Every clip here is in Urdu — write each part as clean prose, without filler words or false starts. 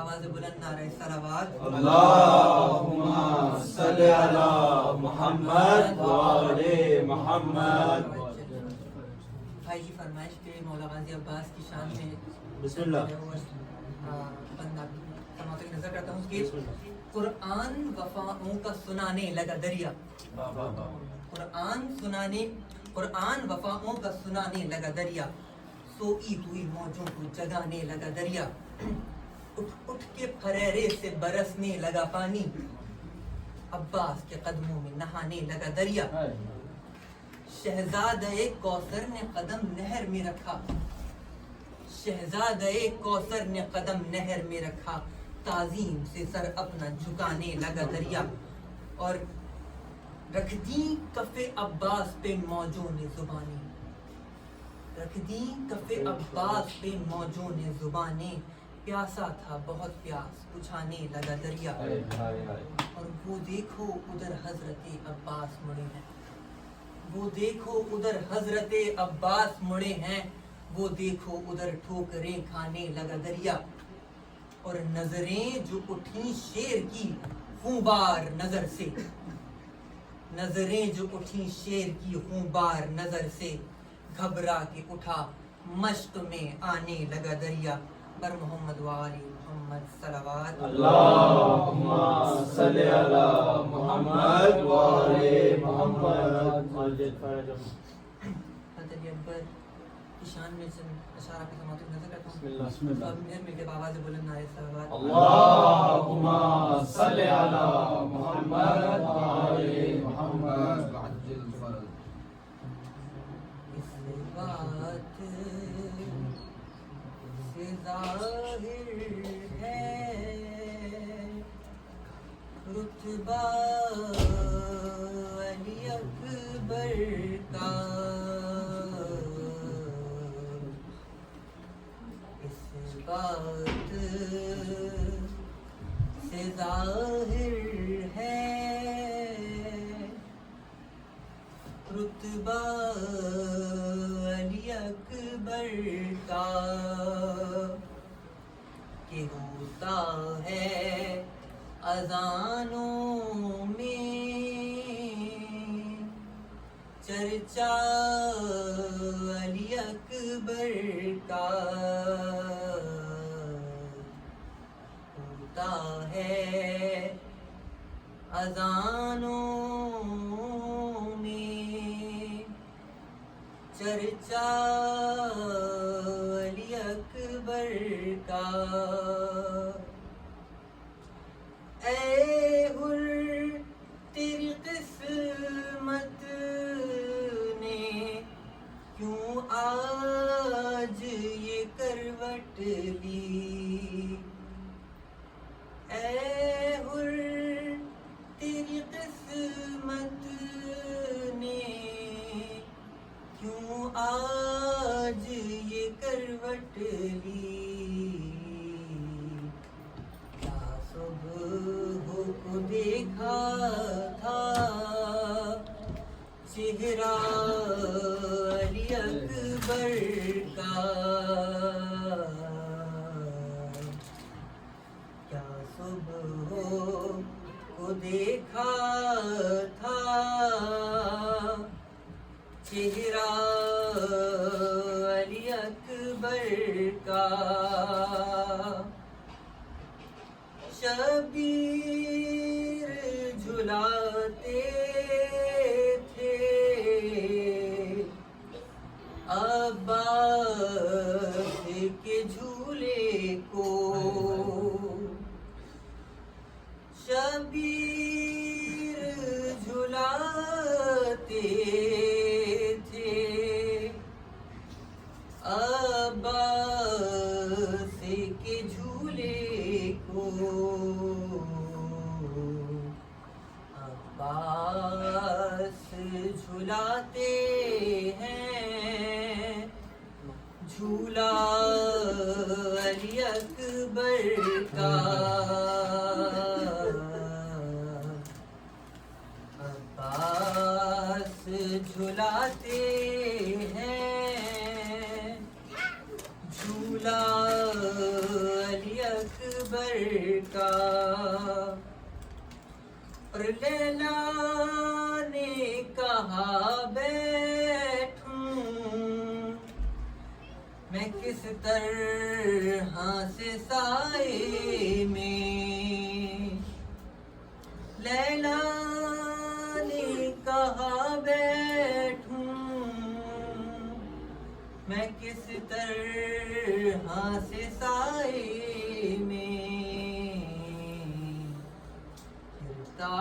آواز بلند نعرہ صلوات اللہم صلی علی محمد وعلی محمد. بھائی کی فرمائش پہ مولا غازی عباس کی شان میں بسم اللہ. سماعت کی نظر کرتا ہوں کہ قرآن وفاؤں کا سنانے لگا دریا. قرآن وفاؤں کا سنانے لگا دریا. سوئی ہوئی موجوں کو جگانے لگا دریا. اٹھ اٹھ کے پھریرے سے برسنے لگا پانی. عباس کے قدموں میں نہانے لگا دریا. شہزادے کوثر نے قدم نہر میں رکھا. شہزادے کوثر نے قدم نہر میں رکھا. تعظیم سے سر اپنا جھکانے لگا دریا. اور رکھ دی کف عباس پہ موجوں نے زبانیں. رکھ دی کف عباس پہ موجوں نے زبانیں. پیاسا تھا بہت پیاس بجھانے لگا دریا. اور وہ دیکھو ادھر حضرت عباس مڑے ہیں. وہ دیکھو ادھر حضرت عباس مڑے ہیں. وہ دیکھو ادھر ٹھوکریں کھانے لگا دریا. اور نظریں جو اٹھیں شیر کی خونبار نظر سے. نظریں جو اٹھیں شیر کی خونبار نظر سے. گھبرا کے اٹھا مشق میں آنے لگا دریا. بر محمد وآل محمد صلوات. اللہم صلی علی محمد وعلی محمد. حضرت اکبر کی شان میں اشارہ کی سماعت کی نظر کرتا ہوں. بسم اللہ. اور مہر میں جب آواز بلند نعرہ صلوات. اللہم صلی علی محمد وعلی محمد. اس بات سے ظاہر ہے رتبہ علی اکبر کا. اس بات سے ظاہر ہے رتبہ علی اکبر کا. کہ ہوتا ہے اذانوں میں چرچا علی اکبر کا. ہوتا ہے اذانوں میں چرچا علی اکبر کا. اے حر تیری قسمت نے کیوں آج یہ کروٹ لی. اے حر تیری قسمت نے کیوں آج یہ کروٹ لی. کیا صبح کو دیکھا تھا چہرہ علی اکبر کا. کیا صبح کو دیکھا تھا چہرہ علی اکبر کا. شبیر جھلاتے تھے عباس کے جھولے کو. شبیر جھلاتے تھے عباس کے جھولے کو. عباس جھلاتے ہیں جھولا علی اکبر کا. عباس جھلاتے ہیں جھولا علی اکبر کا، اور لیلا نے کہا بیٹھوں میں کس طرح سے سائے میں، لیلا نے کہا بیٹھوں میں کس طرح سے سائے میں، پھرتا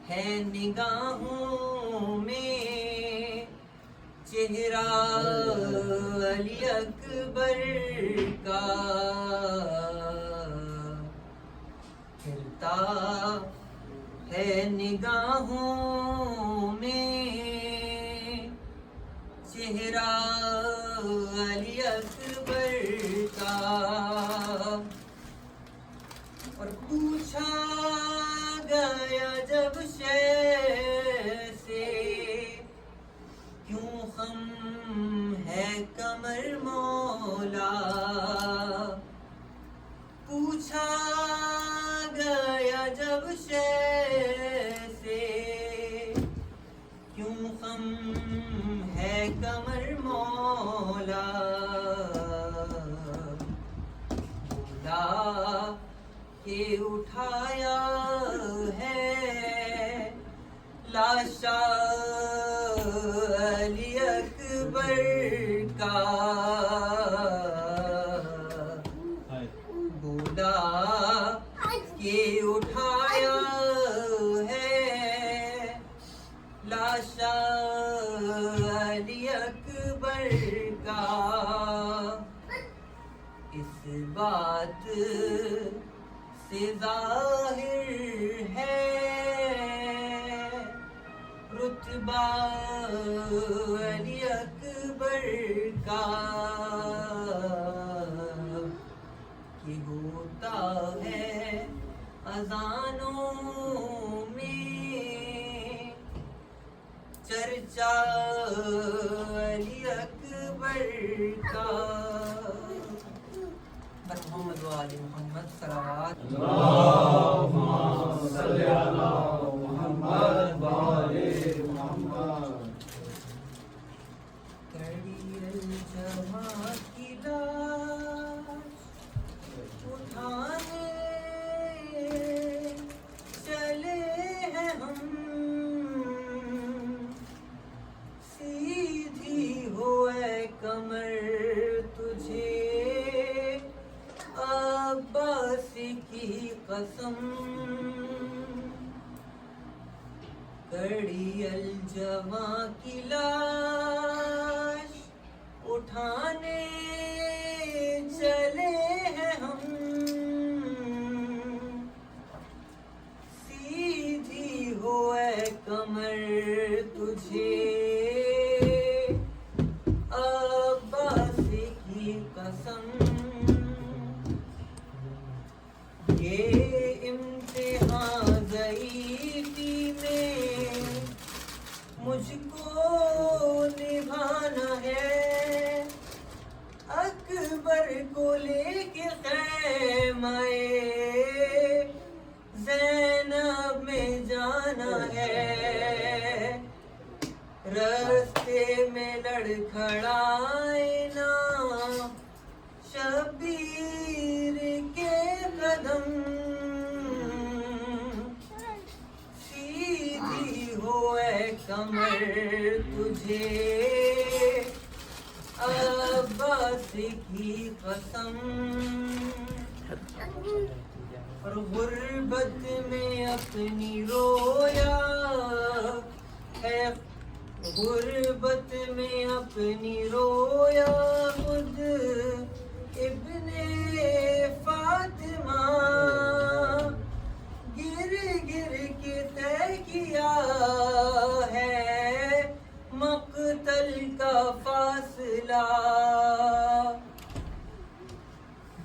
ہے نگاہوں میں چہرہ علی اکبر کا، پھرتا ہے نگاہوں میں چہرہ علی اکبر کا، اور پوچھا گیا جب شے سے کیوں خم ہے کمر مولا، پوچھا گیا جب شے سے کیوں خم ہے کمر مولا، بولا کہ اٹھایا ہے لاشا علی اکبر کا، بولا کہ اٹھایا ہے لاشا علی اکبر کا، اس بات سے ظاہر ہے رتبہ علی اکبر کا، کہ ہوتا ہے اذانوں میں چرچا علی اکبر کا، محمد وآل محمد صلوات اللہم صلی علی محمد وآل محمد۔ کڑی الجماع کی لاش اٹھانے چلے ہیں ہم، سیدھی ہو اے کمر تجھے عباس کی قسم، کڑی الجماع کی لاش اٹھانے چلے ہیں ہم، سیدھی ہو اے کمر تجھے عباس کی قسم، یہ امتحان ضعیفی میں مجھ کو نبھانا ہے، اکبر کو لے کے خیمہ زینب میں جانا ہے، راستے میں لڑکھڑائے نا شبیر کے قدم، سیدھی ہو اے کمر تجھے عباس کی قسم، اور غربت میں اپنی رویا ہے، غربت میں اپنی رویا خود ابن فاطمہ، گر گر کے طے کیا ہے مقتل کا فاصلہ،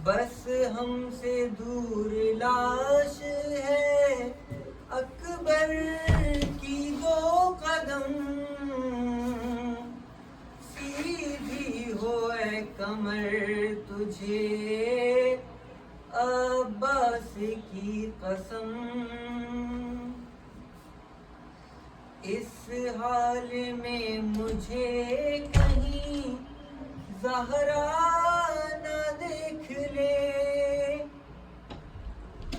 بس ہم سے دور لاش ہے اکبر کی 2 قدم، سیدھی ہو اے کمر تجھے عباس کی قسم اس حال میں مجھے کہیں زہرا نہ دیکھ لے،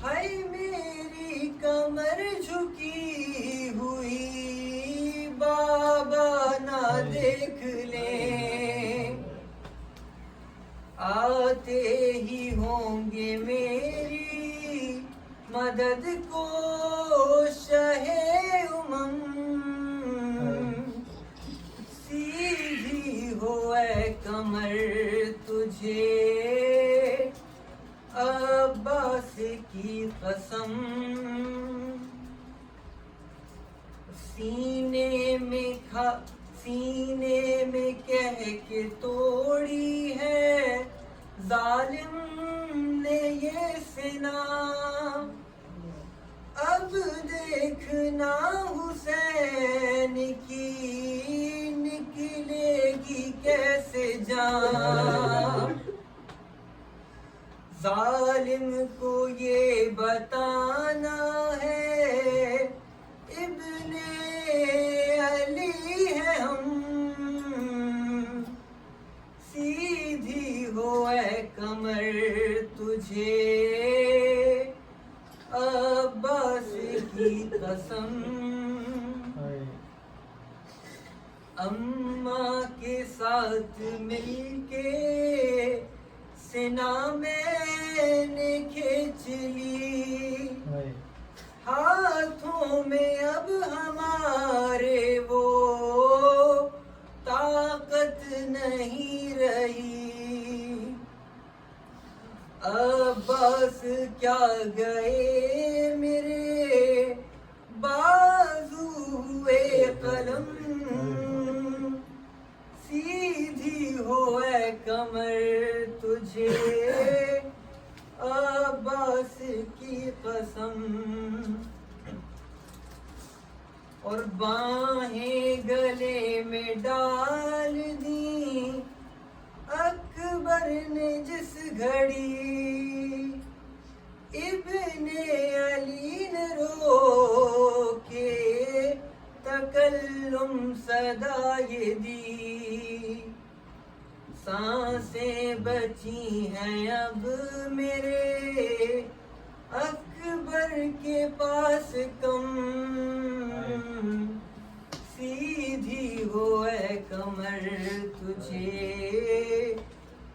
ہائے میری کمر جھکی ہوئی بابا نہ دیکھ لے، آتے ہی ہوں گے میری مدد کو شہ امم، سیدھی ہو اے کمر تجھے عباس کی قسم، سینے میں کہہ کے توڑی ہے ظالم نے یہ سنا، اب دیکھنا حسین کی نکلے گی کیسے جان، ظالم کو یہ بتانا ہے ابن علی ہے ہم، سیدھی ہو اے کمر تجھے عباس کی قسم، اماں کے ساتھ مل کے سنا میں نے کھینچ لی، ہاتھوں میں اب ہمارے وہ طاقت نہیں رہی، عباس کیا گئے میرے بازو ہوئے قلم، سیدھی ہو اے کمر تجھے عباس کی قسم، اور باہیں گلے میں ڈال دی اکبر نے جس گھڑی، ابن علی نے رو کے تکلم صدا یہ دی، سانسیں بچی ہیں اب میرے اکبر کے پاس کم، سیدھی ہو اے کمر تجھے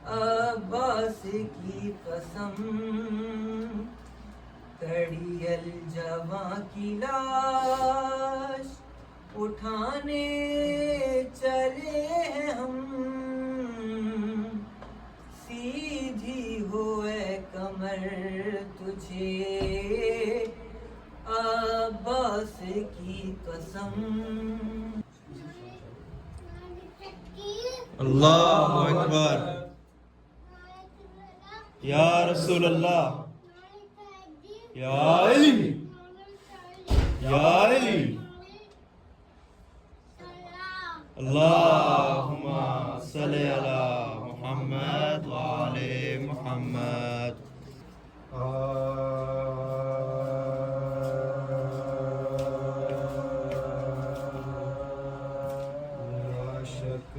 عباس کی قسم، کڑی الجواں کی لاش اٹھانے چلے ہیں ہم، سیدھی ہو اے کمر تجھے عباس کی قسم۔ اللہ اکبر، یا رسول اللہ، یا علی، یا علی، اللہم صلی علی محمد وعلی محمد۔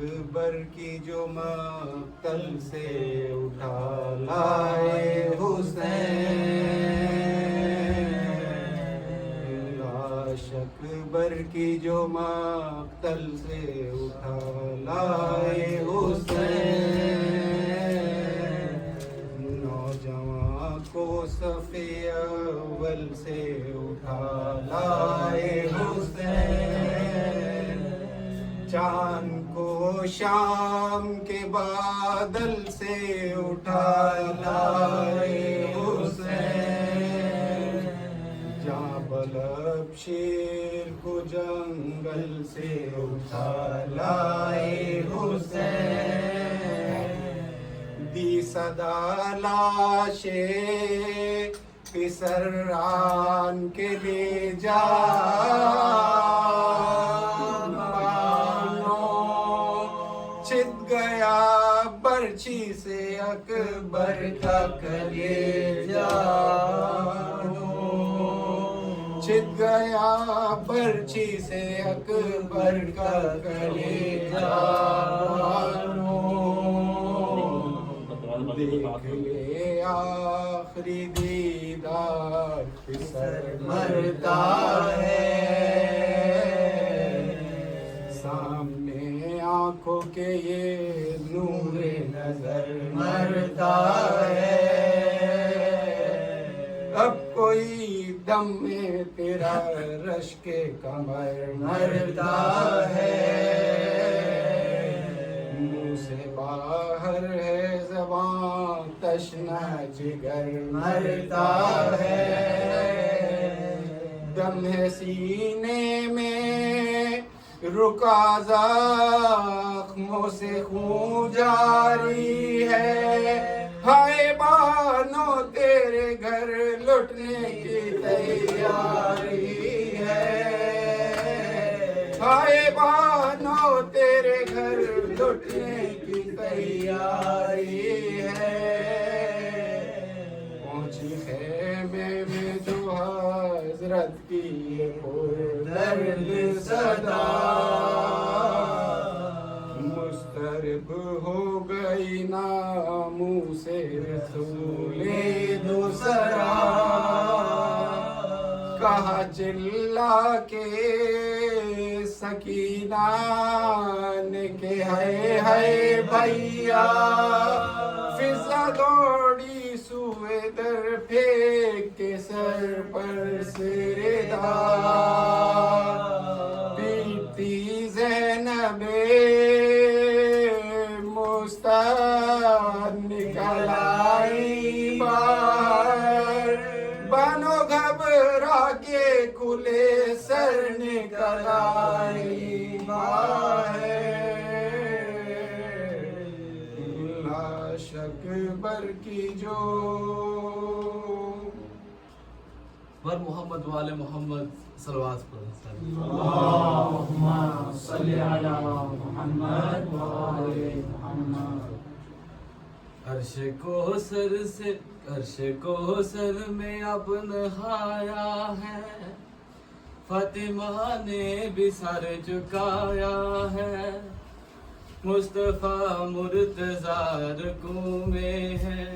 اکبر کی جو مقتل سے اٹھا لائے حسین، لاش اکبر کی جو مقتل سے اٹھا لائے حسین، نوجوان کو صف اول سے اٹھا لائے حسین، چاند کو شام کے بادل سے اٹھا لائے حسین، جہاں بلب شیر کو جنگل سے اٹھا لائے حسین، دی صدا لاشے پسران کے لے جا، چھت گیا برچ برچی سے اکبر کا کلیجہ چھت گیا برچی سے اکبر کا کلیجہ دیکھ لے آخری دیدار سر مرتا ہے سامنے آنکھوں کے یہ نور نظر مرتا ہے اب کوئی دم میں تیرا رشک کمر مرتا ہے منہ سے باہر ہے زبان تشنا جگر مرتا ہے دم ہے سینے میں رکا زخموں سے خون جاری ہے ہائے بانو تیرے گھر لٹنے کی تیاری ہے ہائے بانو تیرے گھر لٹنے کی تیاری ہے پہنچی خیمے میں جو حضرت کی پردرد صدا مسترب ہو گئی ناموس رسول دوسرا کہا چلا کے سکینہ نے کہ ہے بھیا فضا دوڑی سوئے در پھینک کے سر پر سردار پیٹتی زینب مستعد نکل آئی باہر بانو گھبرا کے کھلے سر نکل آئی باہر لاش اکبر کی جو ور محمد والے محمد صلوات پڑھیں اللہم صلی علی محمد وآل محمد عرش کو سر میں اب نہایا ہے فاطمہ نے بھی سر جھکایا ہے مصطفیٰ مرتضیٰ رکوع میں ہے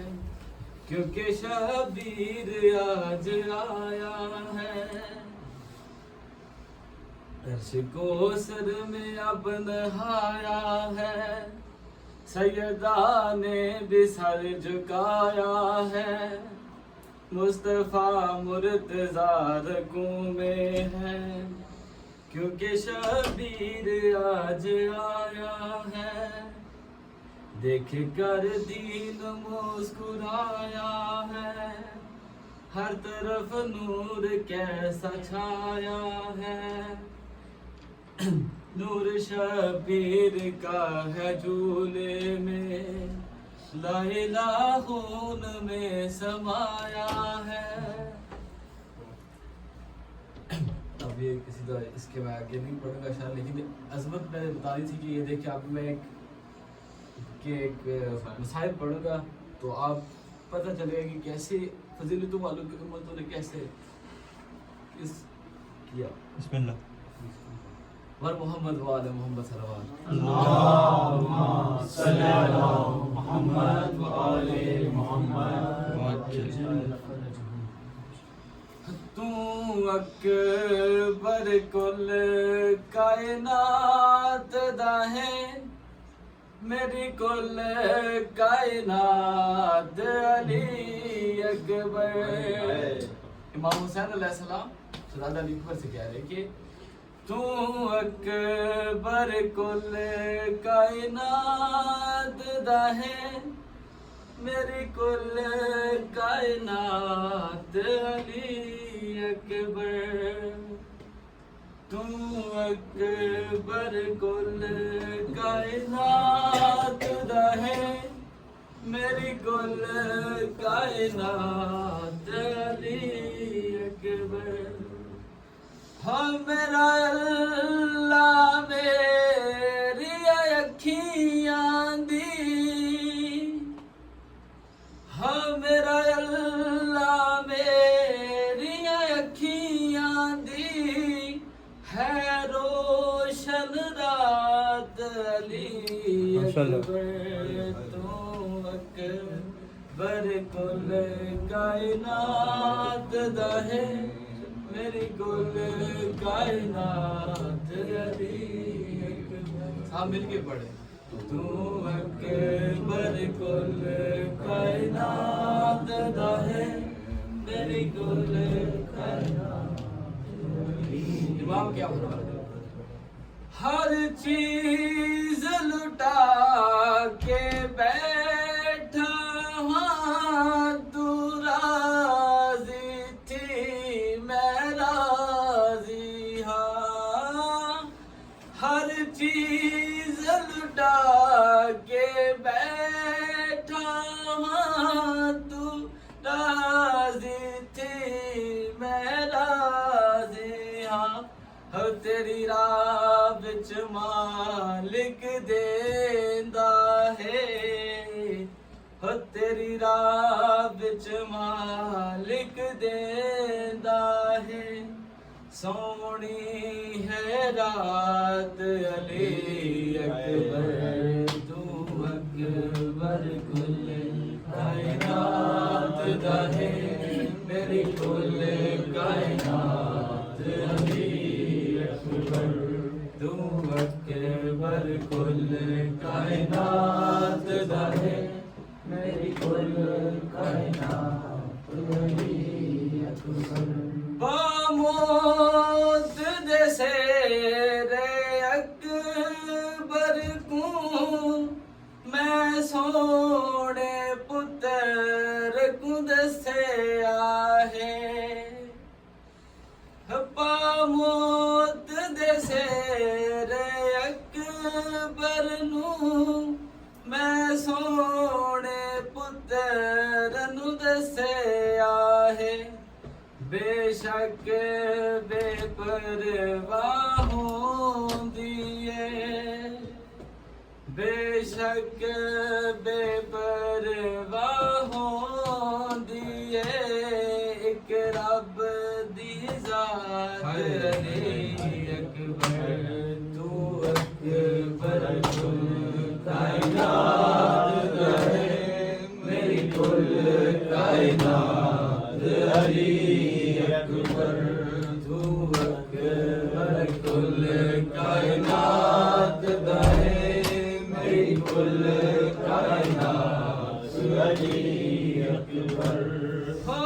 کیونکہ شبیر آج آیا ہے عرش کو سر میں اب نہایا ہے سیدہ نے بھی سر جھکایا ہے مصطفیٰ مرتضیٰ رکوع میں ہے کیونکہ شبیر آج آیا ہے دیکھ کر دین مسکرایا ہے ہر طرف نور کیسا چھایا ہے نور شبیر کا ہے جھولے میں لا الہ خون میں سمایا ہے اب یہ کسی طرح اس کے میں آگے نہیں پڑھوں گا شاید لیکن عظمت میں نے بتا دی تھی کہ یہ دیکھیں آپ میں ایک مسائل پڑھوں گا تو آپ پتہ چلے گا کہ کیسے فضیلتوں والوں کی امتوں نے کیسے اس کیا بسم اللہ ور محمد وآل محمد صلوات اللہم صلی علی محمد وآل محمد تو اکبر کل کائنات دا ہے میری کل کائنات علی اکبر امام حسین علیہ السلام سراد علی اکبر سے کہہ رہے کہ تو اکبر کل کائنات دا ہے میری کل کائنات علی اکبر تو اکبر کل کائنات دا ہے میری کل کائنات علی اکبر ہاں میرا اللہ میری اکھیاں دی اکبر تو اکبر کل کائنات دا ہے میری کل کائنات علی اکبر. ہاں مل کے پڑھے. تو اکبر کل کائنات دا ہے میری کل کائنات. امام کیا فرماتے ہیں؟ ہر چیز لٹا کے بیٹھا ہاں تو راضی تھی میں راضی ہاں. ہر چیز لٹا کے بیٹھا ہاں تو راضی تھی میں راضی ہاں. ہو تیری راہ وچ مالک دیندا ہے ہو تیری راہ وچ مالک دیندا ہے. سونی ہے رات علی اکبر تو اکبر کل کائنات دا ہے میری کل کائنات علی اکبر تو اکبر کل کائنات دا ہے میری کل کائنات علی اکبر. باموت دے سیرے اکبر کو میں سونے پتر کو دسیا ہے. باموت دے سیرے اکبر نو میں سونے پتر نو دسیا ہے. بے شک بے پرواہ ہوندی ہے بے شک بے پرواہ ہوندی ہے ایک رب دی ذات علی اکبر تو اکبر کل کائنات ہے میری کل کائنات علی اکبر تو اکبر کل کائنات ہے میری کل کائنات علی اکبر. ہو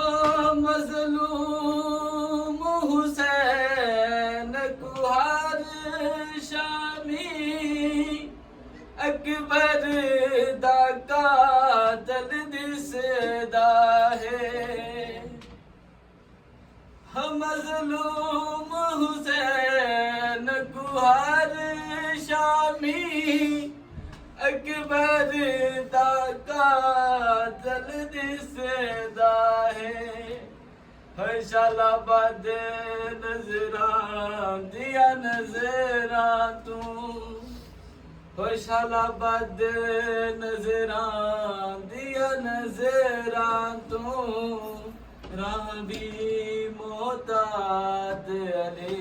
مظلوم حسین کو ہر شامی اکبر دا قاتل دسدا ہے. ہم مظلوم حسین کو ہر شامی اکبر دا قاتل دسدا ہے. شالا باد نظراں دیا نظراں تو شالا باد نظراں دیا نظراں تو راہ بھی محتاط علی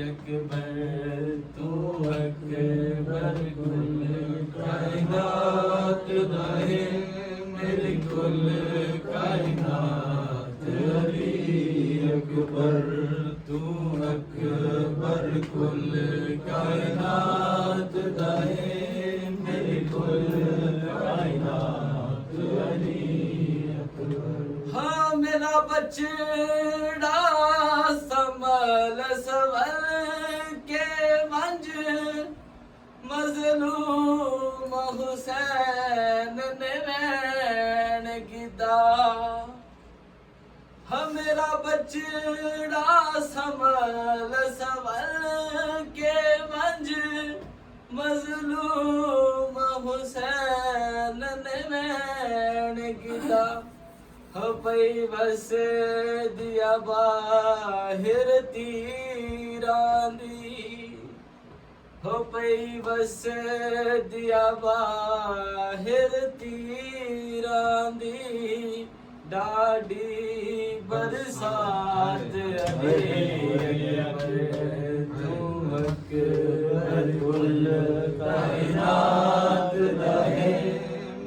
اکبر تو اکبر کل کائنات دا ہے میری کل کائنات علی اکبر تو اکبر کل کائنات دا ہے میری کل کائنات علی اکبر. ہاں میرا بچڑا سنبھل سنبھل کے منج مظلوم حسین نے وین کیتا. ہاں میرا بچڑا سنبھل سنبھل کے منج مظلوم حسین نے وین کیتا. ہو پئی بس دیا باہر تیران دی ہو پئی بس دیا باہر تیران دی ڈاڈی برسات علی اکبر تو اکبر کل کائنات دا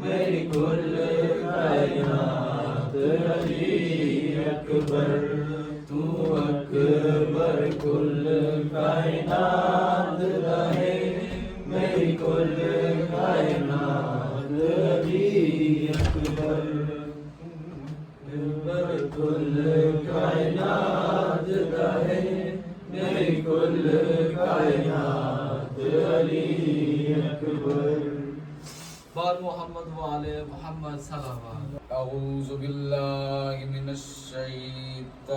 میری کل کائنات علی اکبر تو اکبر کل کائنات رہے میری کل کائنات علی اکبر کل کائنات رہے میری کل کائنات علی اکبر بار محمد وعلى محمد صلوات. اعوذ باللہ من الشیطان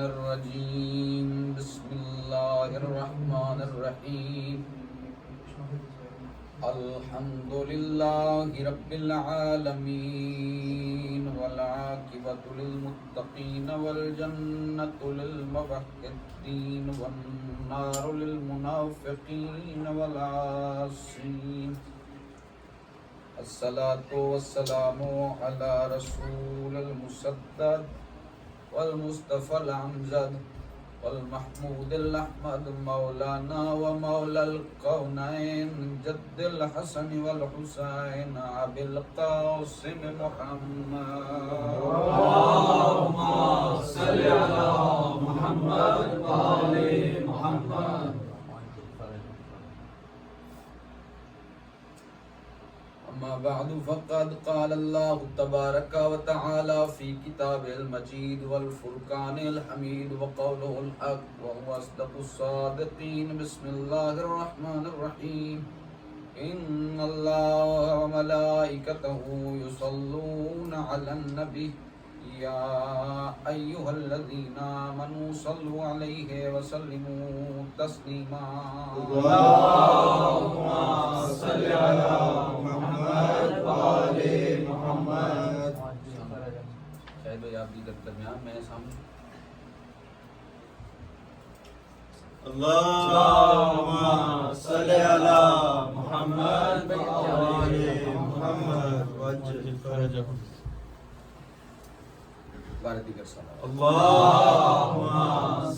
الرجیم بسم اللہ الرحمن الرحیم الحمد للہ رب العالمین والعاقبۃ للمتقین والجنۃ للموحدین والنار للمنافقین والعاصین. الصلاة والسلام على رسول المسدد والمصطفى الأمجد والمحمود الأحمد مولانا ومولى الكونين جد الحسن والحسين أبي القاسم محمد. اللهم صل على محمد وآل محمد. أما بعد فقد قال الله تبارك وتعالى في كتابه المجيد والفرقان الحميد وقوله الحق وهو أصدق الصادقين. بسم الله الرحمن الرحيم إن الله وملائكته يصلون على النبي يا أيها الذين آمنوا صلوا عليه وسلموا تسليما. اللهم صل على محمد وآل محمد. شاید بھائی آپ بھی درمیان میں سامنے. اللهم صل على محمد وآل محمد وعجل فرجهم. بار دیگر صلوات. اللهم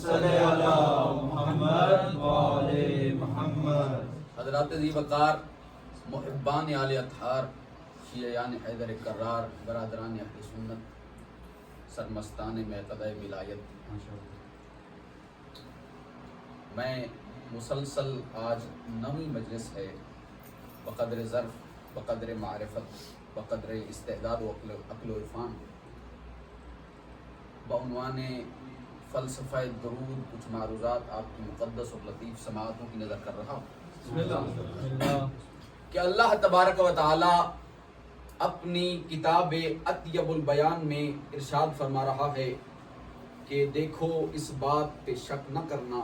صل على محمد وآل محمد. حضرات ذی وقار محبان آل اطہار شیعیان حیدر کرار برادران اہل سنت سرمستان معتقد ولایت، میں مسلسل آج نویں مجلس ہے بقدر ظرف بقدر معرفت بقدر استعداد و عقل و عرفان بعنوان فلسفہ درود کچھ معروضات آپ کی مقدس اور لطیف سماعتوں کی نظر کر رہا ہوں. کہ اللہ تبارک و تعالی اپنی کتاب اطیب البیان میں ارشاد فرما رہا ہے کہ دیکھو اس بات پہ شک نہ کرنا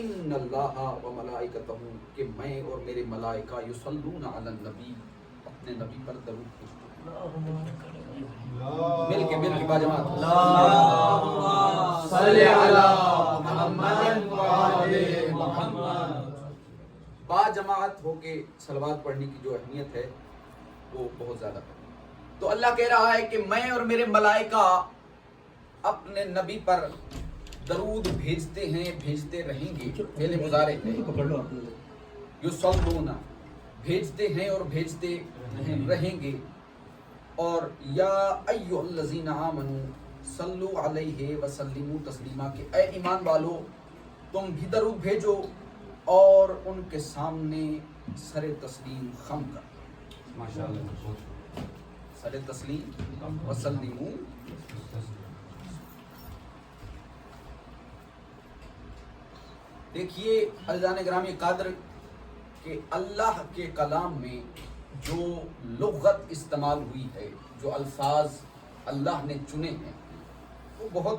ان اللہ و ملائکتہ کہ میں اور میرے ملائکہ یصلون علی النبی اپنے نبی پر درود بھیجتے ہیں. مل کے باجماعت اللهم صل على محمد وآل محمد. با جماعت ہو کے صلوات پڑھنے کی جو اہمیت ہے وہ بہت زیادہ ہے. تو اللہ کہہ رہا ہے کہ میں اور میرے ملائکہ اپنے نبی پر درود بھیجتے ہیں بھیجتے رہیں گے. پہلے مضارع ہے یصلون بھیجتے ہیں اور بھیجتے رہیں گے. اور یا ایھا الذین آمنوا صلوا علیہ وسلموا تسلیما کہ اے ایمان والو تم بھی درود بھیجو اور ان کے سامنے سر تسلیم خم کر. ماشاءاللہ. سر تسلیم وسلموا. دیکھیے عزیزان گرامی قادر کہ اللہ کے کلام میں جو لغت استعمال ہوئی ہے جو الفاظ اللہ نے چنے ہیں وہ بہت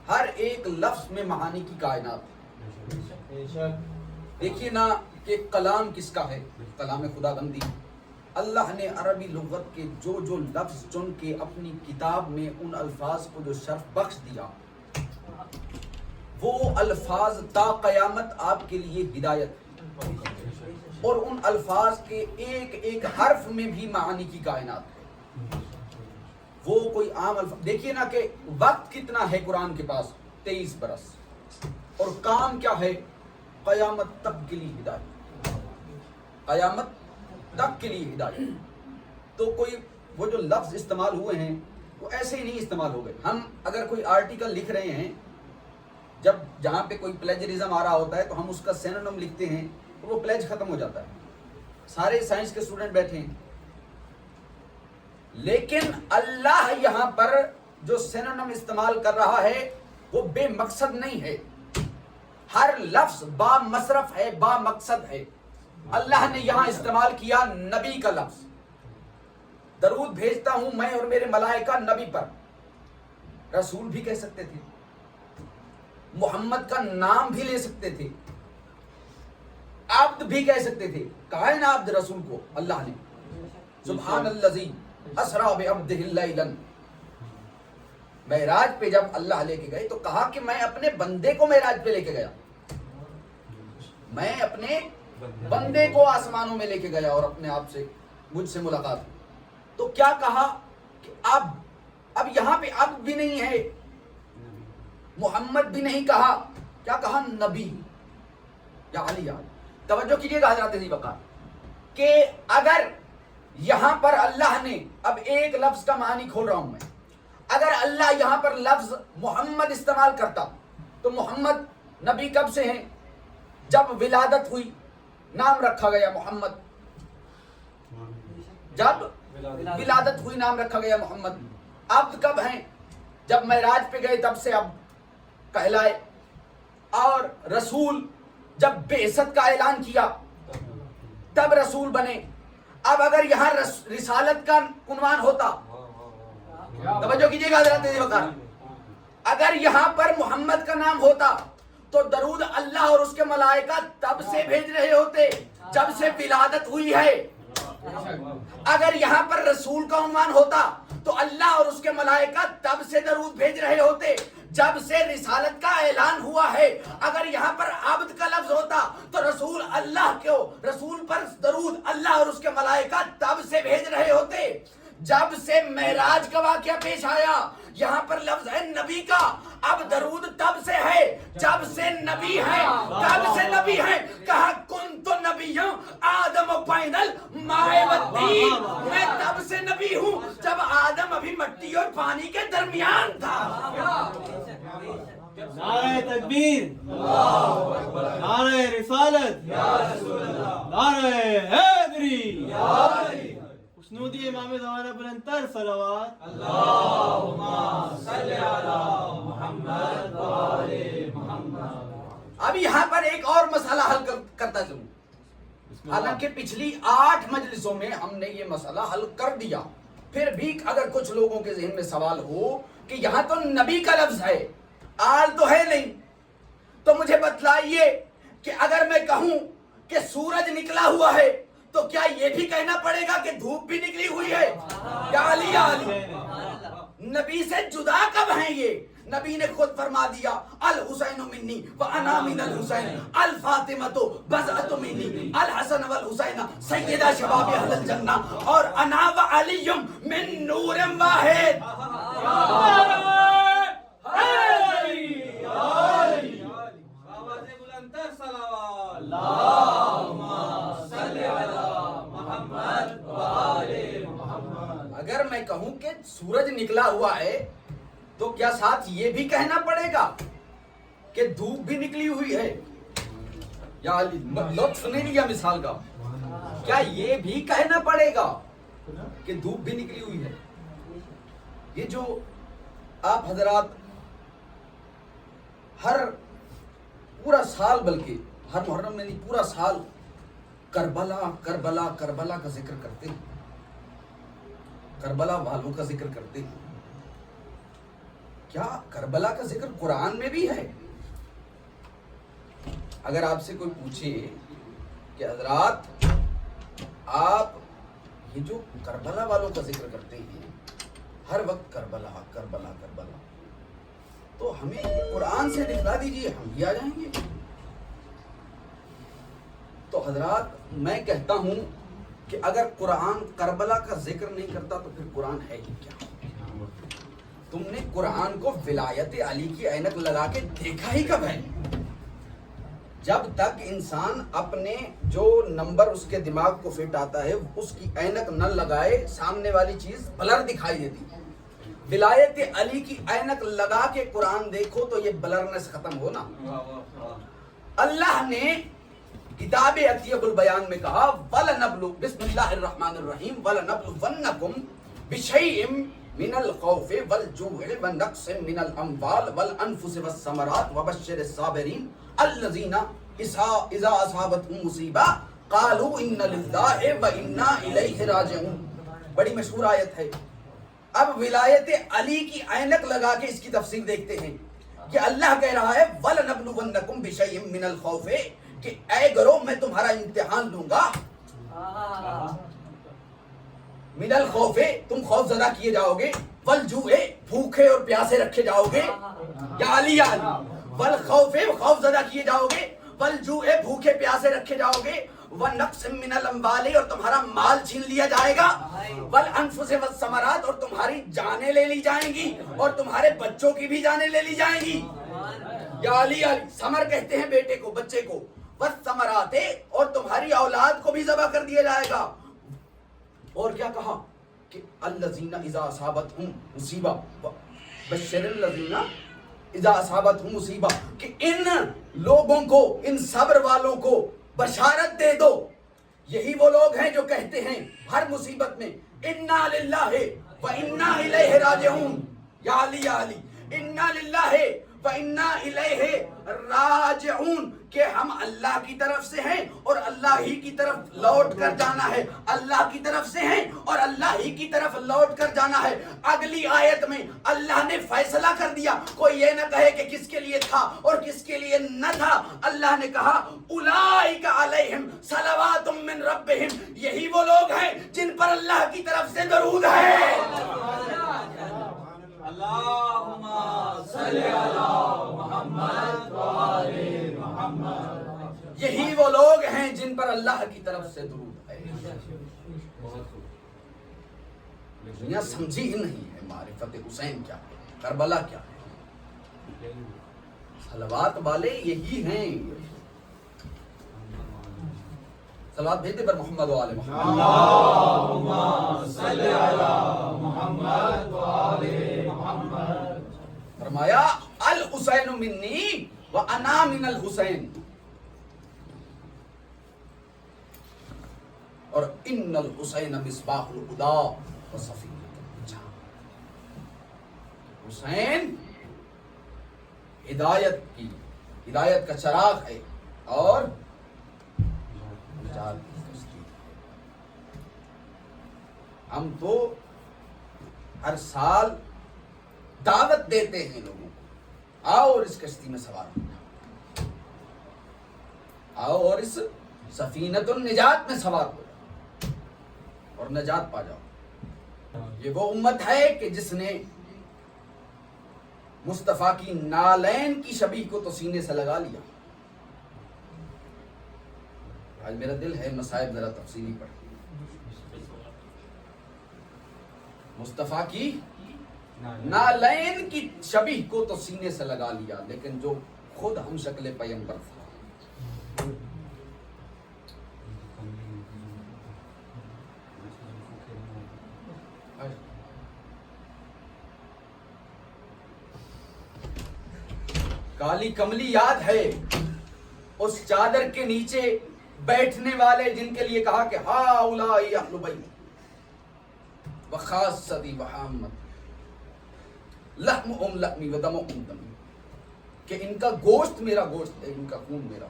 ہر ایک لفظ میں معانی کی کائنات ہے. دیکھیے نا کہ کلام کس کا ہے؟ کلام خدا بندی. اللہ نے عربی لغت کے جو لفظ چن کے اپنی کتاب میں ان الفاظ کو جو شرف بخش دیا وہ الفاظ تا قیامت آپ کے لیے ہدایت ہے. اور ان الفاظ کے ایک ایک حرف میں بھی معانی کی کائنات ہے. وہ کوئی عام الفاظ دیکھیے نا کہ وقت کتنا ہے قرآن کے پاس 23 برس اور کام کیا ہے قیامت تک کے لیے ہدایت. قیامت تک کے لیے ہدایت. تو کوئی وہ جو لفظ استعمال ہوئے ہیں وہ ایسے ہی نہیں استعمال ہو گئے. ہم اگر کوئی آرٹیکل لکھ رہے ہیں، جب جہاں پہ کوئی پلیجرزم آ رہا ہوتا ہے تو ہم اس کا سینونم لکھتے ہیں تو وہ پلیج ختم ہو جاتا ہے. سارے سائنس کے اسٹوڈنٹ بیٹھے ہیں، لیکن اللہ یہاں پر جو سینونم استعمال کر رہا ہے وہ بے مقصد نہیں ہے. ہر لفظ با مصرف ہے، با مقصد ہے. اللہ نے یہاں استعمال کیا نبی کا لفظ. درود بھیجتا ہوں میں اور میرے ملائکہ نبی پر. رسول بھی کہہ سکتے تھے، محمد کا نام بھی لے سکتے تھے، عبد بھی کہہ سکتے تھے. کہا ہے نا عبد رسول کو اللہ نے، سبحان الذی اسرا بعبدہ لیلا. معراج پہ جب اللہ لے کے گئے تو کہا کہ میں اپنے بندے کو معراج پہ لے کے گیا، میں اپنے بندے کو آسمانوں میں لے کے گیا اور اپنے آپ سے مجھ سے ملاقات ہوئی. تو کیا کہا کہ اب یہاں پہ عبد بھی نہیں ہے، محمد بھی نہیں کہا، کیا کہا؟ نبی یا علی. توجہ کیجئے گا حضرات ذی وقار کہ اگر یہاں پر اللہ نے، اب ایک لفظ کا معنی کھول رہا ہوں میں، اگر اللہ یہاں پر لفظ محمد استعمال کرتا تو محمد نبی کب سے ہیں؟ جب ولادت ہوئی نام رکھا گیا محمد، جب ولادت ہوئی نام رکھا گیا محمد. عبد کب ہیں؟ جب معراج پہ گئے تب سے اب کہلائے. اور رسول جب بعثت کا اعلان کیا تب رسول بنے. اب اگر یہاں رسالت کا عنوان ہوتا، توجہ کیجیے گا حضرات ذی وقار، اگر یہاں پر محمد کا نام ہوتا تو درود اللہ اور اس کے ملائکہ تب سے بھیج رہے ہوتے جب سے ولادت ہوئی ہے. اگر یہاں پر رسول کا عنوان ہوتا تو اللہ اور اس کے ملائکہ تب سے درود بھیج رہے ہوتے جب سے رسالت کا اعلان ہوا ہے. اگر یہاں پر عبد کا لفظ ہوتا تو رسول اللہ کو، رسول پر درود اللہ اور اس کے ملائکہ تب سے بھیج رہے ہوتے جب سے معراج کا واقعہ پیش آیا. یہاں پر لفظ ہے نبی کا، اب درود تب سے ہے جب سے نبی ہے. تب سے نبی ہے. کہا کن تو نبی ہوں آدم و بین الماء والطین، میں تب سے نبی ہوں جب آدم ابھی مٹی اور پانی کے درمیان تھا. نعرہ تکبیر، نعرہ رسالت، نعرہ حیدری، خشنودی امام زمانہ بلندتر صلوات. اللہم صلی علی محمد و آل محمد. اب یہاں پر ایک اور مسئلہ حل کرتا چلوں. حالانکہ پچھلی 8 مجلسوں میں ہم نے یہ مسئلہ حل کر دیا، پھر بھی اگر کچھ لوگوں کے ذہن میں سوال ہو کہ یہاں تو نبی کا لفظ ہے، آل تو ہے نہیں، تو مجھے بتلائیے کہ اگر میں کہوں کہ سورج نکلا ہوا ہے تو کیا یہ بھی کہنا پڑے گا کہ دھوپ بھی نکلی ہوئی ہے؟ یا علی یا علی. نبی سے جدا کب ہیں یہ؟ نبی نے خود فرما دیا الحسین منی وانا من الحسین، الفاطمۃ بضعۃ منی، الحسن والحسین سیدہ شباب اہل الجنہ، اور انا وعلی من نور واحد. اگر میں کہوں کہ سورج نکلا ہوا ہے تو کیا ساتھ یہ بھی کہنا پڑے گا کہ دھوپ بھی نکلی ہوئی ہے؟ یا لطف نہیں لیا مثال کا، کیا یہ بھی کہنا پڑے گا کہ دھوپ بھی نکلی ہوئی ہے؟ یہ جو آپ حضرات ہر پورا سال، بلکہ ہر محرم میں نہیں پورا سال کربلا کربلا کربلا کا ذکر کرتے ہیں، کربلا والوں کا ذکر کرتے ہیں، کیا کربلا کا ذکر قرآن میں بھی ہے؟ اگر آپ سے کوئی پوچھے کہ حضرات آپ یہ جو کربلا والوں کا ذکر کرتے ہیں ہر وقت کربلا کربلا کربلا، تو ہمیں قرآن سے دکھلا دیجئے، ہم بھی آ جائیں گے. تو حضرات میں کہتا ہوں کہ اگر قرآن کربلا کا ذکر نہیں کرتا تو پھر قرآن ہے ہی کیا؟ تم نے قرآن کو ولایت علی کی عینک لگا کے دیکھا ہی کب ہے؟ جب تک انسان اپنے جو نمبر اس کے دماغ کو فٹ آتا ہے اس کی اینک نہ لگائے سامنے والی چیز بلر دکھائی دیتی ہے. ولایت علی کی اینک لگا کے قرآن دیکھو تو یہ بلرنس ختم ہونا. اللہ نے کتاب عطیب البیان میں کہا وَلَنَبْلُ بسم اللہ الرحمن الرحیم وَلَنَبْلُوَنَّكُمْ بِشَيْءٍ مِنَ الْخَوْفِ وَالْجُوعِ وَنَقْصٍ مِنَ الْأَمْوَالِ وَالْأَنفُسِ وَالثَّمَرَاتِ وَبَشِّرِ الصَّابِرِينَ الَّذِينَ إِذَا أَصَابَتْهُمْ مُصِیبَةٌ قَالُوا إِنَّ لِلَّهِ وَإِنَّا إِلَیْهِ رَاجِعُونَ. بڑی مشہور آیت ہے. اب ولایت علی کی اینک لگا کے اس کی تفسیر دیکھتے ہیں کہ اللہ کہہ رہا ہے وَلَنَبْلُوَنَّكُمْ بِشَيْءٍ مِنَ الْخَوْفِ کہ اے گروہ میں تمہارا امتحان لوں گا. من الخوف تم خوف زدہ کیے جاؤ گے. والجوع بھوکے اور پیاسے رکھے جاؤ گے. یا علی والخوف خوف زدہ کیے جاؤ گے. والجوع بھوکے پیاسے رکھے جاؤ گے. ونقص من الاموال اور تمہارا مال چھین لیا جائے گا. والانفس والثمرات اور تمہاری جانیں لے لی جائیں گی اور تمہارے بچوں کی بھی جانیں لے لی جائیں گی. یا علی ثمر کہتے ہیں بیٹے کو بچے کو. والثمرات اور تمہاری اولاد کو بھی ذبح کر دیا جائے گا. اور کیا کہا کہ الذین اذا اصابتہم مصیبہ بشر الذین اذا اصابتہم مصیبہ کہ ان لوگوں کو ان صبر والوں کو بشارت دے دو. یہی وہ لوگ ہیں جو کہتے ہیں ہر مصیبت میں انا للہ و انا الیہ راجعون. یا علی انا للہ و انا الیہ راجعون کہ ہم اللہ کی طرف سے ہیں اور اللہ ہی کی طرف لوٹ کر جانا ہے. اللہ کی طرف سے ہیں اور اللہ ہی کی طرف لوٹ کر جانا ہے. اگلی آیت میں اللہ نے فیصلہ کر دیا. کوئی یہ نہ کہے کہ کس کے لیے تھا اور کس کے لیے نہ تھا. اللہ نے کہا اولئک علیہم صلوات من ربہم یہی وہ لوگ ہیں جن پر اللہ کی طرف سے درود ہے. اللہم صلی علی محمد وآل محمد. یہی وہ لوگ ہیں جن پر اللہ کی طرف سے درود ہے. دنیا سمجھی ہی نہیں ہے معرفت حسین کیا ہے, کربلا کیا ہے. صلوات والے یہی ہیں. صلوات بھیجتے پر محمد وآل محمد. اللہم صلی علی محمد وآل محمد. فرمایا الحسین منی وانا من الحسین اور ان الحسین مصباح الہدی وصفیۃ النجاۃ. حسین ہدایت کا چراغ ہے اور نجات کی کشتی. ہم تو ہر سال دعوت دیتے ہیں لوگوں کو آؤ اور اس کشتی میں سوار ہو جاؤ, آؤ اور اس سفینۃ النجات میں سوار ہو جاؤ اور نجات پا جاؤ. یہ وہ امت ہے کہ جس نے مصطفیٰ کی نالین کی شبیہ کو تو سینے سے لگا لیا. آج میرا دل ہے مصائب ذرا تفصیلی پڑھ. مصطفیٰ کی نالین کی شبیہ کو تو سینے سے لگا لیا لیکن جو خود ہم شکل پیغمبر تھا کالی کملی یاد ہے اس چادر کے نیچے بیٹھنے والے جن کے لیے کہا کہ ہؤلاء اہل بیت وخاصتی وعامتی لحمہم لحمی ودمہم دمی کہ ان کا گوشت میرا گوشت ہے ان کا خون میرا.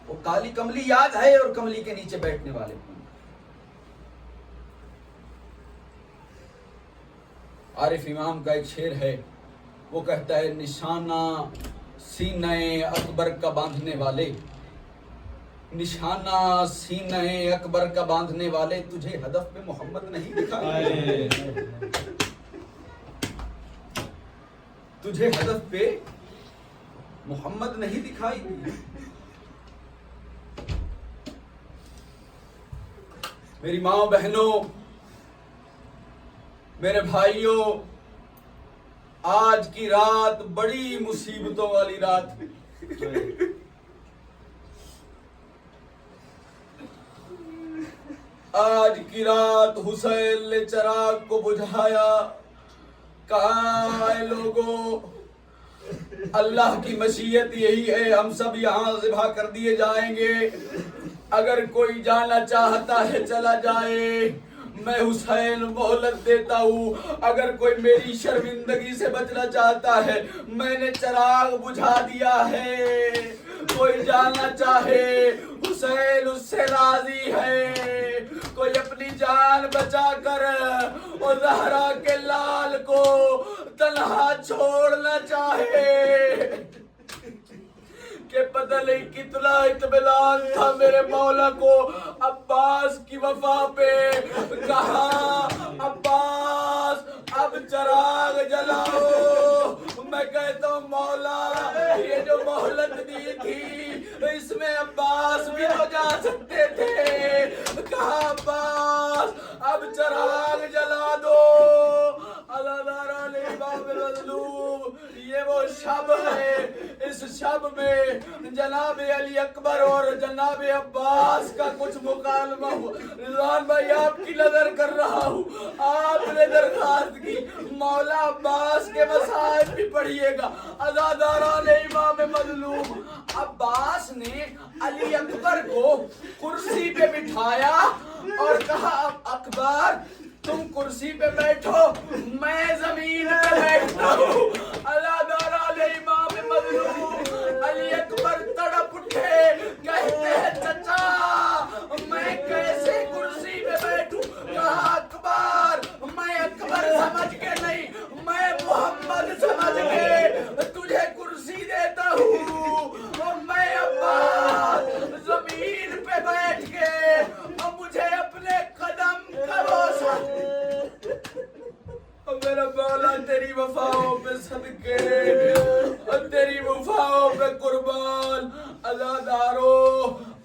وہ کالی کملی یاد ہے اور کملی کے نیچے بیٹھنے والے خون. عارف امام کا ایک شعر ہے وہ کہتا ہے نشانہ سینہ اکبر کا باندھنے والے, نشانہ سینہ اکبر کا باندھنے والے تجھے ہدف پہ محمد نہیں دکھائے, تجھے ہدف پہ محمد نہیں دکھائی دی. میری ماں بہنوں میرے بھائیوں آج کی رات بڑی مصیبتوں والی رات ہے. آج کی رات حسین نے چراغ کو بجھایا، کہا اے لوگوں اللہ کی مشیت یہی ہے، ہم سب یہاں ذبح کر دیے جائیں گے، اگر کوئی جانا چاہتا ہے چلا جائے، میں حسین مہلت دیتا ہوں، اگر کوئی میری شرمندگی سے بچنا چاہتا ہے میں نے چراغ بجھا دیا ہے، کوئی جانا چاہے حسین اس سے راضی ہے، کوئی اپنی جان بچا کر اور زہرا کے لال کو تنہا چھوڑنا چاہے، کہ پتہ نہیں کتنا اطمینان تھا میرے مولا کو عباس کی وفا پہ، کہا عباس اب چراغ جلاؤ، میں کہتا ہوں مولا یہ جو مہلت دی تھی اس میں عباس بھی تو جا سکتے تھے، کہا عباس اب چراغ جلا دو، عزادار امام مظلوم یہ وہ شب ہے، اس شب میں جناب علی اکبر اور جناب عباس کا کچھ مکالمہ ہوا، رضوان بھائی آپ کی نظر کر رہا ہوں، آپ نے درخواست کی مولا عباس کے مسائل بھی پڑھیے گا، عزاداران امام مظلوم، عباس نے علی اکبر کو کرسی پہ بٹھایا اور کہا اکبر تم کرسی پہ بیٹھو میں زمین پہ بیٹھتا ہوں، عزاداران امام مظلوم علی اکبر تڑپ اٹھے، کہتے ہیں چچا میں کیسے کرسی پہ بیٹھوں، کہا اکبر میں اکبر سمجھ کے نہیں میں محمد سمجھ کے تجھے کرسی دیتا ہوں، اور میں عباس زمین پہ بیٹھ کے اور مجھے اپنے قدم کا بوسہ، میرا مولا تیری وفاؤں پہ صدقے اور تیری وفاؤں پہ قربان، عزادارو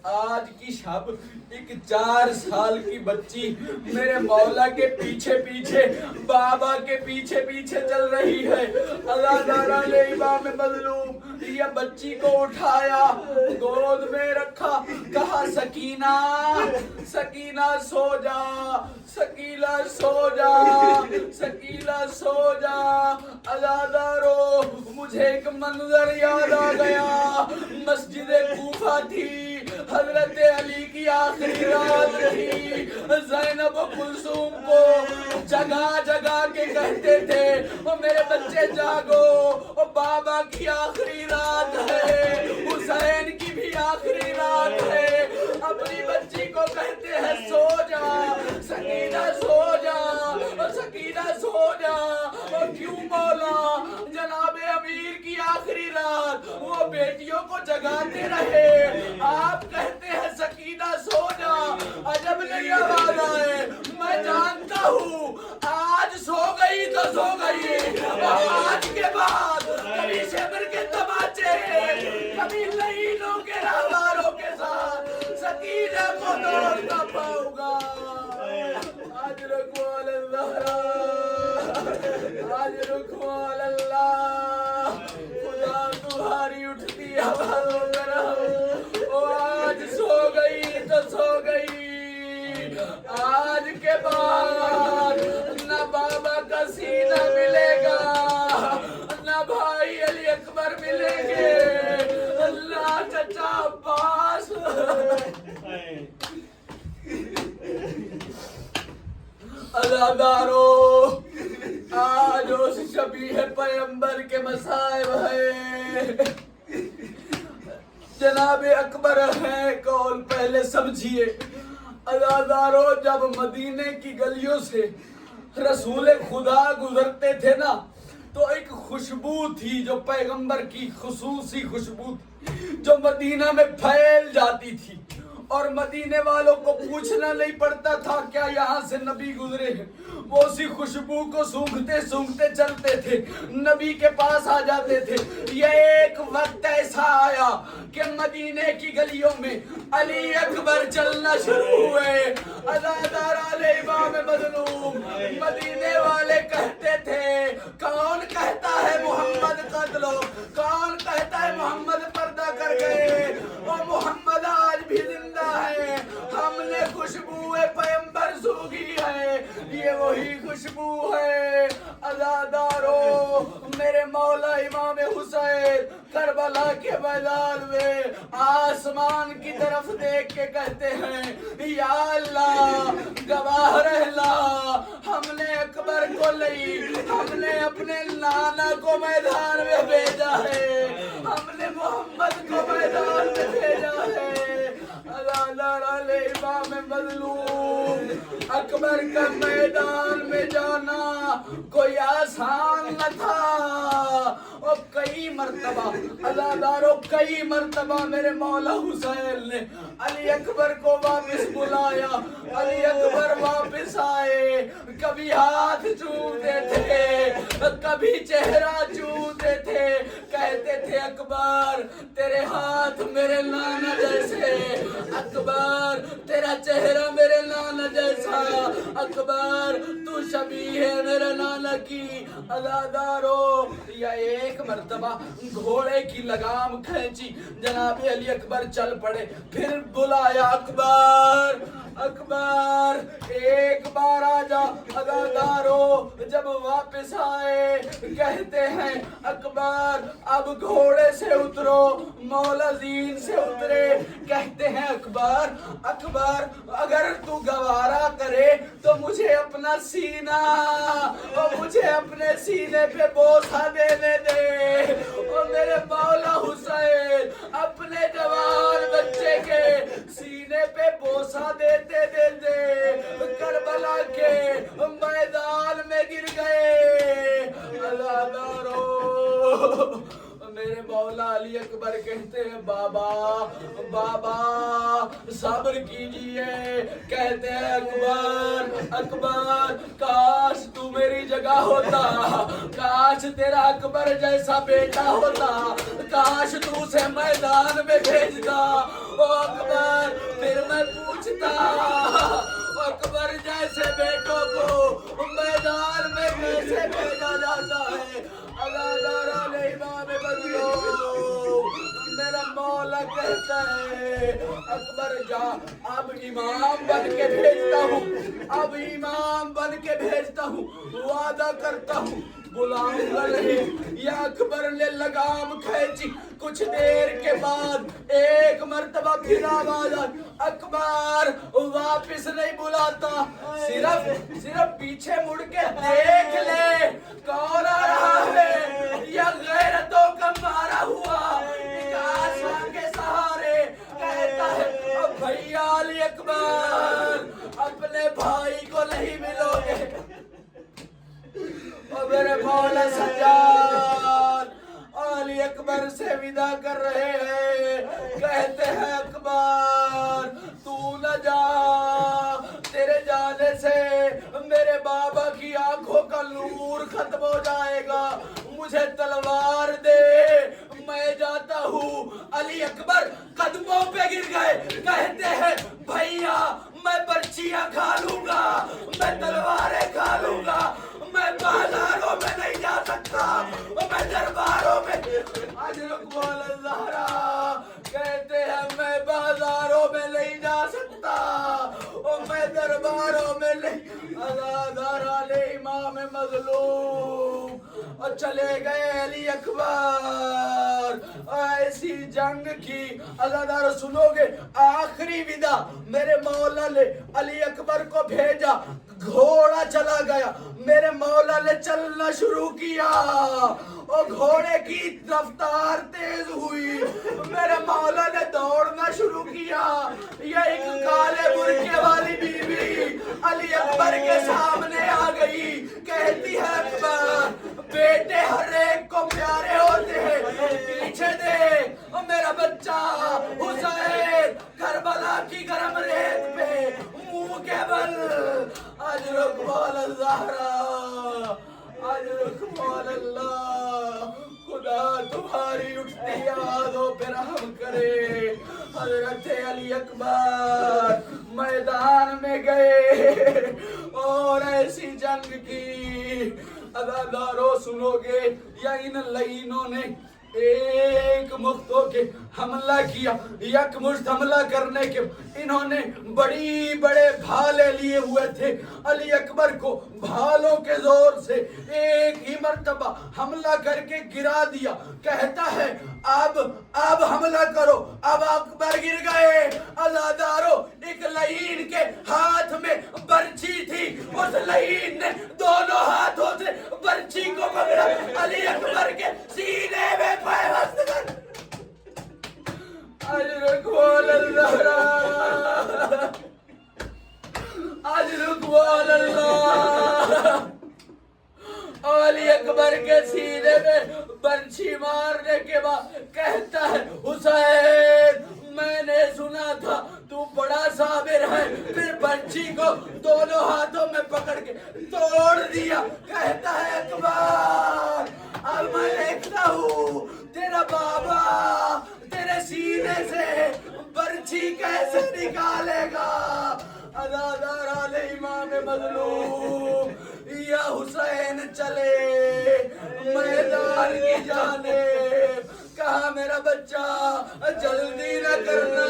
آج کی شب ایک 4 سال کی بچی میرے مولا کے پیچھے پیچھے بابا کے پیچھے پیچھے چل رہی ہے، عزاداران امام مظلوم یہ بچی کو اٹھایا گود میں رکھا، کہا سکینہ سکینہ سو جا، سکینہ سو جا، سکینہ سو جا، عزادارو مجھے ایک منظر یاد آ گیا، مسجد کوفہ تھی، حضرت علی کی آخری رات تھی، زینب و کلثوم کو جگہ جگہ کے کہتے تھے وہ میرے بچے جاگو، وہ بابا کی آخری رات ہے، حسین کی بھی آخری رات ہے، اپنی بچی کو کہتے ہیں سو جا سکینہ سو جا، سکینہ سو جا، کیوں مولا جناب امیر کی آخری رات وہ بیٹیوں کو جگاتے رہے، آپ کہتے ہیں سکینہ سو جا، عجب نہیں آواز آئے، میں جانتا ہوں آج سو گئی تو سو گئی، آج کے بعد کبھی شبر کے تماچے کبھی لعینوں کے رہواروں کے ساتھ سکینہ کو دوڑ نہ پاؤں گا، آج رکھو اللہ، آج رکھو اللہ، خدا تمہاری اٹھتی آوازوں کرو، آج سو گئی تو سو گئی، آج کے بعد نہ بابا کا سینہ ملے گا نہ بھائی علی اکبر ملیں گے، اللہ چچا عباس، عزادارو آج اس شبیہ پیغمبر کے مصائب ہے، جناب اکبر ہے قول پہلے سمجھیے، عزادارو جب مدینے کی گلیوں سے رسول خدا گزرتے تھے نا تو ایک خوشبو تھی جو پیغمبر کی خصوصی خوشبو تھی جو مدینہ میں پھیل جاتی تھی، اور مدینے والوں کو پوچھنا نہیں پڑتا تھا کیا یہاں سے نبی گزرے ہیں، وہ اسی خوشبو کو سونگھتے سونگھتے چلتے تھے، نبی کے پاس آ جاتے تھے، یہ ایک وقت ایسا آیا کہ مدینے کی گلیوں میں علی اکبر چلنا شروع ہوئے، عزاداران امام مظلوم مدینے والے کہتے تھے کون کہتا ہے محمد قتل ہو، کون کہتا ہے محمد پر کر گئے وہ محمد آج بھی زندہ ہے. ہم نے خوشبو پیمبر سونگھی ہے, یہ وہی خوشبو ہے. عزادارو میرے مولا امام حسین کربلا کے میدان میں آسمان کی طرف دیکھ کے کہتے ہیں یا اللہ گواہ رہلا, ہم نے اکبر کو لئی, ہم نے اپنے نانا کو میدان میں بھیجا ہے, ہم نے محمد کو میدان میں بھیجا ہے. عزادار علیہ امام مظلوم, اکبر کا میدان میں جانا کوئی آسان نہ تھا. اور کئی مرتبہ عزاداروں کئی مرتبہ میرے مولا حسین نے علی اکبر کو واپس بلایا, علی اکبر واپس آئے. کبھی ہاتھ چومتے تھے, کبھی چہرہ چومتے تھے, کہتے تھے اکبر تیرے ہاتھ میرے نانا جیسے, اکبر تیرا چہرہ میرے نانا جیسا, اکبر تو شبیہ ہے میرے نانا کی. عزادارو یا ایک مرتبہ گھوڑے کی لگام کھینچی, جناب علی اکبر چل پڑے, پھر بلایا اکبر اکبر ایک بار آجا. عزادارو جب واپس آئے کہتے ہیں اکبر اب گھوڑے سے اترو, مولا زین سے اترے. کہتے ہیں اکبر اکبر اگر تو گوارا کرے تو مجھے اپنا سینہ اور مجھے اپنے سینے پہ بوسہ دینے دے. اور میرے مولا حسین اپنے جوان بچے کے سینے پہ بوسہ دیتے دیتے کربلا کے میدان میں گر گئے. عزادارو میرے مولا علی اکبر کہتے ہیں بابا بابا صبر کیجئے. کہتے ہیں اکبر اکبر کاش تو میری جگہ ہوتا, کاش تیرا اکبر جیسا بیٹا ہوتا, کاش تو اسے میدان میں بھیجتا. او اکبر پھر میں پوچھتا اکبر جیسے بیٹوں کو میدان میں کیسے بھیجا جاتا ہے. عزادار علیہ امام مظلوم میرا مولا کہتا ہے اکبر جا, اب امام بن کے بھیجتا ہوں, اب امام بن کے بھیجتا ہوں, وعدہ کرتا ہوں بلاؤں گا نہیں. یا اکبر نے لگام کھینچی, کچھ دیر کے بعد ایک مرتبہ پھر آواز آئی, اکبر واپس نہیں بلاتا, صرف پیچھے مڑ کے دیکھ لے کون آ رہا ہے. یا غیرتوں کا مارا ہوا ایک آسمان کے سہارے کہتا ہے بھیا علی اکبر اپنے بھائی کو نہیں ملو گے. اور میرے مولا سجاد علی اکبر سے ودا کر رہے ہیں, کہتے ہیں اکبر تو نہ جا, تیرے جانے سے میرے بابا کی آنکھوں کا نور ختم ہو جائے گا, مجھے تلوار دے میں جاتا ہوں. علی اکبر قدموں پہ گر گئے, کہتے ہیں بھیا میں برچیاں کھا لوں گا, میں تلواریں کھا لوں گا, میں بازاروں میں نہیں جا سکتا, میں درباروں میں. اجرک الزہرا کہتے ہیں میں بازاروں میں نہیں جا سکتا, میں درباروں میں نہیں. عزادار علیہ امام مظلوم اور چلے گئے علی اکبر. ایسی جنگ کی عزادار سنو گے آخری ودا میرے مولا نے علی اکبر کو بھیجا, گھوڑا چلا گیا, میرے مولا نے چلنا شروع کیا اور گھوڑے کی رفتار تیز ہوئی, میرے مولا نے دوڑنا شروع کیا. یہ ایک کالے برقعے والی بیوی علی اکبر کے سامنے آ گئی, کہتی ہے اکبر بیٹے ہر ایک کو پیارے ہوتے ہیں, پیچھے دیکھ میرا بچہ حسین کربلا کی گرم ریت پہ منہ کے بل. اجرک مولا الزہرا اجرک مولا اللہ, خدا تمہاری اٹھتی یادوں پہ رحم کرے. حضرت علی اکبر میدان میں گئے اور ایسی جنگ کی. عزادارو سنو گے یا ان لعینوں نے ایک مخت ہو کے حملہ کیا. یکمشت حملہ کرنے کے انہوں نے بڑی بڑے بھالے لیے ہوئے تھے. علی اکبر کو بھالوں کے زور سے ایک ہی مرتبہ حملہ کر کے گرا دیا. کہتا ہے اب حملہ کرو. اب اکبر گر گئے. عزادارو ایک لعین کے ہاتھ میں برچھی تھی. اس لعین نے دونوں ہاتھوں سے برچھی کو پکڑا, علی اکبر کے سینے میں پیوست کر اجرکوال اللہ, اجرکوال اللہ. علی اکبر کے سینے میں برچھی مارنے کے بعد کہتا ہے حسین میں نے سنا تھا تو بڑا صابر ہے. پھر برچھی کو دونوں ہاتھوں میں پکڑ کے توڑ دیا. کہتا ہے اکبر اب میں دیکھتا ہوں تیرا بابا تیرے سینے سے برچھی کیسے نکالے گا. عزادار علیہ امام مظلوم یا حسین چلے میدان کی جانب. کہا میرا بچہ جلدی نہ کرنا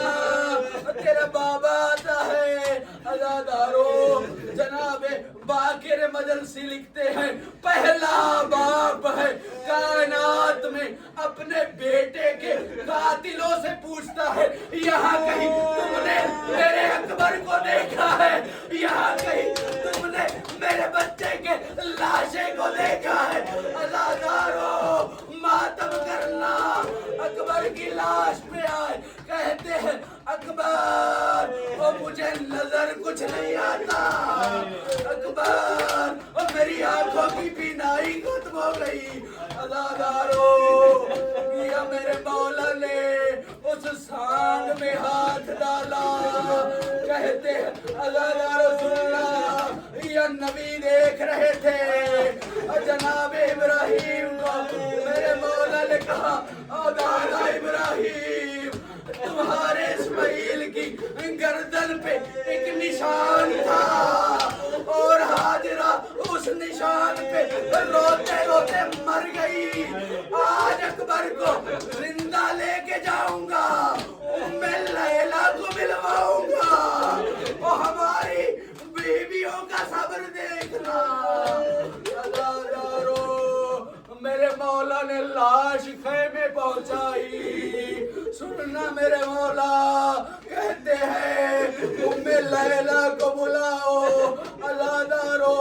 تیرا بابا آتا ہے. عزادارو جناب باقر مجلسی لکھتے ہیں پہلا باپ ہے کائنات میں اپنے بیٹے کے قاتلوں سے پوچھتا ہے یہاں کہیں تم نے میرے اکبر کو دیکھا ہے, یہاں کہیں تم نے میرے بچے کے لاشے کو دیکھا ہے. عزادارو ماتم کرنا. اکبر کی لاش پہ آئے کہتے ہیں اکبر وہ مجھے نظر کچھ نہیں آتا. اکبر وہ میری آنکھوں کی بینائی ختم ہو گئی. عزادارو یا میرے مولا نے اس سانگ میں ہاتھ ڈالا. کہتے ہیں عزادارو سننا یا نبی دیکھ رہے تھے جناب ابراہیم کو. میرے مولا نے کہا دادا ابراہیم تمہارے اسماعیل کی گردن پہ ایک نشان تھا اور ہاجرہ اس نشان پہ روتے روتے مر گئی. آج اکبر کو زندہ لے کے جاؤں گا, ام لیلا کو ملواؤں گا, وہ ہماری بیویوں کا صبر دیکھنا. میرے مولا نے لاش خیمے پہنچائی. سننا میرے مولا کہتے ہیں ام لیلا کو بلاؤ. عزادارو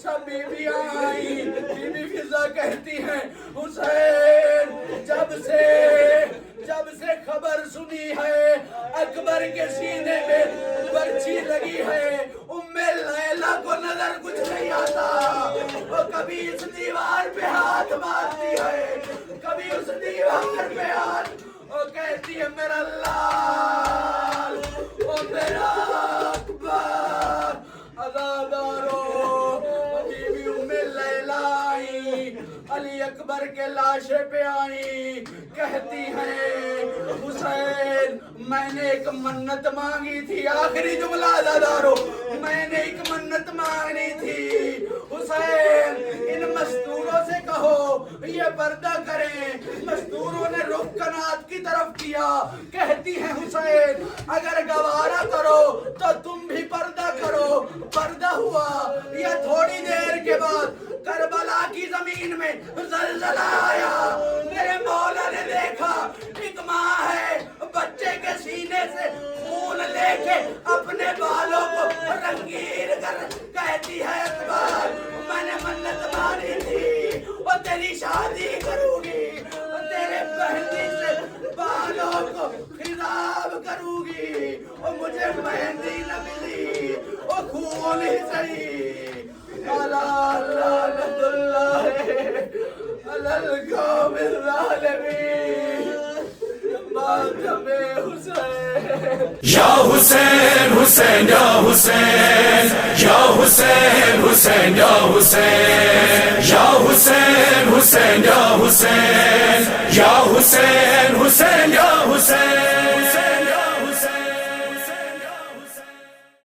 سب بیویاں آئی. بی بی فضا کہتی ہیں حسین جب سے خبر سنی ہے اکبر کے سینے میں برچھی لگی ہے ام لیلا کو نظر کچھ نہیں آتا. وہ کبھی اس دیوار پہ ہاتھ مارتی ہے کبھی اس دیوار پہ ہاتھ. وہ کہتی ہے میرا لال وہ میرا اکبر. عزادارو بی بی ام لیلا آئی علی اکبر کے لاشے پہ آئی. کہتی ہیں حسین میں نے ایک منت مانگی تھی. آخری جملہ عزادارو میں نے ایک منت مانگی تھی. حسین ان مستوروں سے کہو یہ پردہ کریں. مستوروں نے رخ کنات کی طرف کیا. کہتی ہیں حسین اگر گوارا کرو تو تم بھی پردہ کرو. پردہ ہوا. یہ تھوڑی دیر کے بعد کربلا کی زمین میں زلزلہ آیا. میرے مولا نے دیکھا ایک ماں ہے بچے کے سینے سے خون لے کے اپنے بالوں کو رنگین کر کہتی ہے اکبر میں نے منت مانی تھی اور تیری شادی کروں گی اور تیرے مہندی سے بالوں کو خضاب کروں گی. اور مجھے مہندی نہ ملی اور خون ہی صحیح. لعنت اللہ علی القوم الظالمین. ماتم حسین یا حسین حسین یا حسین یا حسین حسین یا حسین یا حسین حسین یا حسین یا حسین حسین یا حسین.